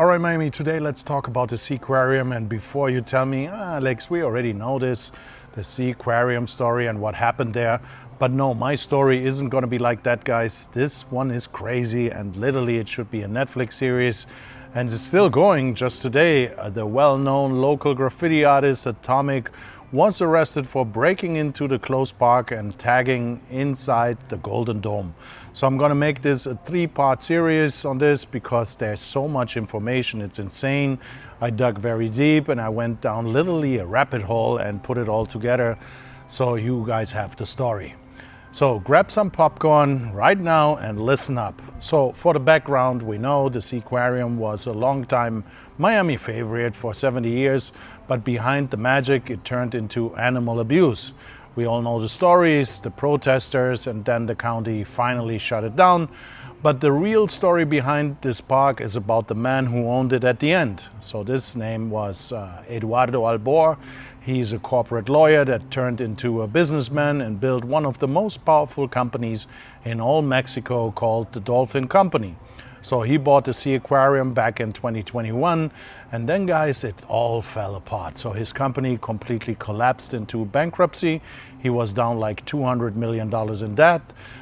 All right, Miami, today let's talk about the seaqurium. And before you tell me, Alex, we already know this, the seaqurium story and what happened there. But no, my story isn't going to be like that, guys. This one is crazy and literally it should be a Netflix series. And it's still going. Just today, the well-known local graffiti artist Atomic was arrested for breaking into the closed park and tagging inside the Golden Dome. So I'm gonna make this a 3-part series on this because there's so much information, it's insane. I dug very deep and I went down literally a rabbit hole and put it all together so you guys have the story. So grab some popcorn right now and listen up. So for the background, we know the seaqurium was a long time Miami favorite for 70 years, but behind the magic, it turned into animal abuse. We all know the stories, the protesters, and then the county finally shut it down. But the real story behind this park is about the man who owned it at the end. So this name was Eduardo Albor. He's a corporate lawyer that turned into a businessman and built one of the most powerful companies in all Mexico called the Dolphin Company. So he bought the seaqurium back in 2021, and then guys, it all fell apart. So his company completely collapsed into bankruptcy. He was down like $200 million in debt,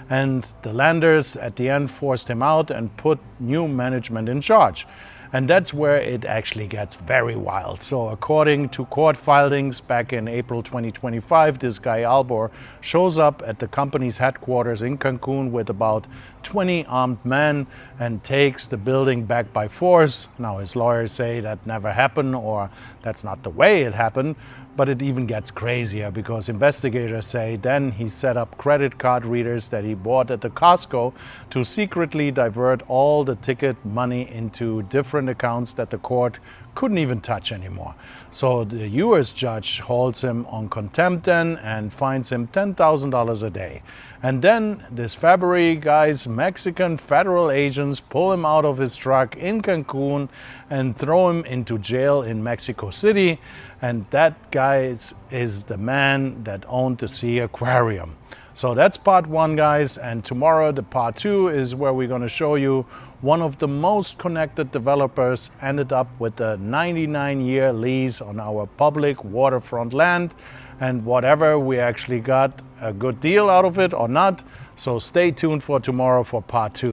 and the lenders at the end forced him out and put new management in charge. And that's where it actually gets very wild. So according to court filings back in April 2025, this guy Albor shows up at the company's headquarters in Cancun with about 20 armed men and takes the building back by force. Now his lawyers say that never happened, or that's not the way it happened. But it even gets crazier because investigators say then he set up credit card readers that he bought at the Costco to secretly divert all the ticket money into different accounts that the court couldn't even touch anymore. So the US judge holds him on contempt then and fines him $10,000 a day. And then this February, guys, Mexican federal agents pull him out of his truck in Cancun and throw him into jail in Mexico City. And that guy is the man that owned the seaqurium. So that's part 1, guys, and tomorrow the part 2 is where we're going to show you one of the most connected developers ended up with a 99-year lease on our public waterfront land, and whatever, we actually got a good deal out of it or not. So stay tuned for tomorrow for part 2.